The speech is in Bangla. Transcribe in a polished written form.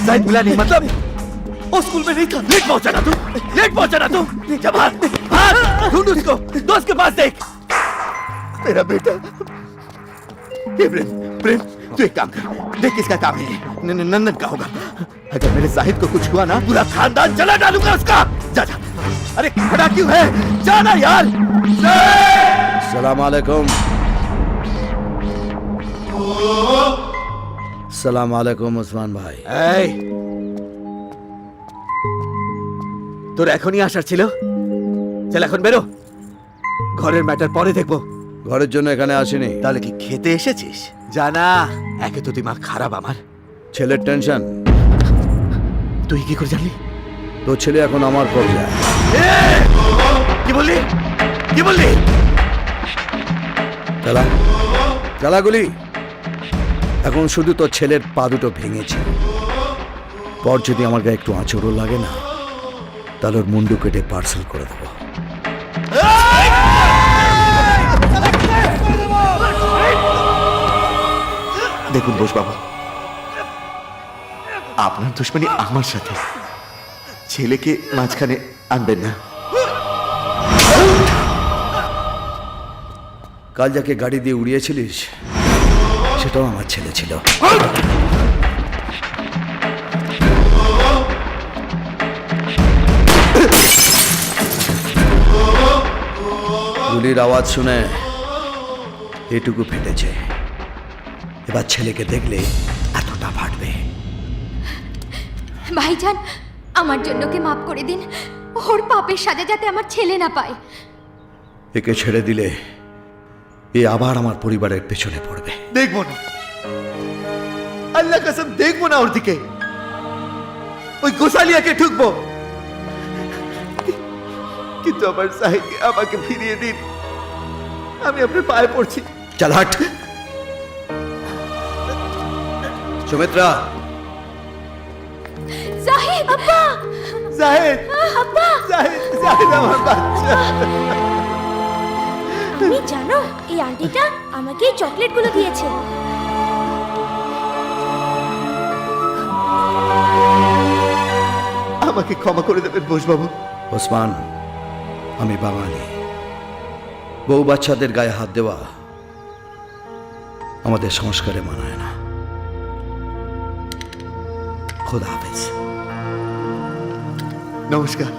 जाहिद मिला नहीं मतलब वो स्कूल में नहीं था। लेट पहुंचा ना तू जब भाग ढूंढ उसको, दोस्त के पास देख। मेरा बेटा प्रेम तू एक काम कर, देख किसका काम है। नंदन का होगा। अगर मेरे जाहिद को कुछ हुआ ना, पूरा खानदान जला डालूंगा उसका। जा अरे खड़ा क्यों है, जाना यार। सलाम अलैकुम। सलाम अलैकुम उस्मान भाई। তোর এখনই আসার ছিল? চল এখন বেরো, ঘরের ম্যাটার পরে দেখবো। ঘরের জন্য এখানে আসিনি। তাহলে কি খেতে এসেছিস? জানা একে তো দিমাগ খারাপ আমার। ছেলের টেনশন। তুই কি করে জানলি? তো ছেলে এখন আমার কবজায়। কি বললি? চালা গুলি। এখন শুধু তোর ছেলের পা দুটো ভেঙেছে। পর যদি আমার গায়ে একটু আঁচড়ও লাগে না, তাহলে ওর মুন্ডু কেটে পার্সেল করে দেবো। দেখুন বোস বাবু, আপনার দুশ্মনী আমার সাথে, ছেলেকে মাঝখানে আনবেন না। কাল যাকে গাড়ি দিয়ে উড়িয়েছিলিস সেটাও আমার ছেলে ছিল। গুলির আওয়াজ শুনে এটুকু ফেটেছে। এবার ছেলেকে দেখলে এতটা ফাটবে। ভাইজান, আমার জন্য কে মাফ করে দিন। ওর পাপের সাজা যাতে আমার ছেলে না পায়। একে ছেড়ে দিলে এ আবার আমার পরিবারের পেছনে পড়বে। দেখবো না, আল্লাহ কসম দেখবো না ওর দিকে। ওই গোসালিয়াকে ঠুকবো, কিন্তু আমার সাহিদকে আমাকে ফিরিয়ে দিন। আমি আপনার পায়ে পড়ছি। চল হাট। সুমিত্রা। জাহিদ আব্বা। জাহিদ আব্বা। জাহিদ আমার বাচ্চা। তুমি জানো এই আন্টিটা আমাকে এই চকলেটগুলো দিয়েছে। আমাকে ক্ষমা করে দেবেন বোসবাবু। ওসমান, আমি বাঙালি। বউ বাচ্চাদের গায়ে হাত দেওয়া আমাদের সংস্কারে মানায় না। খোদা হাফেজ। নমস্কার।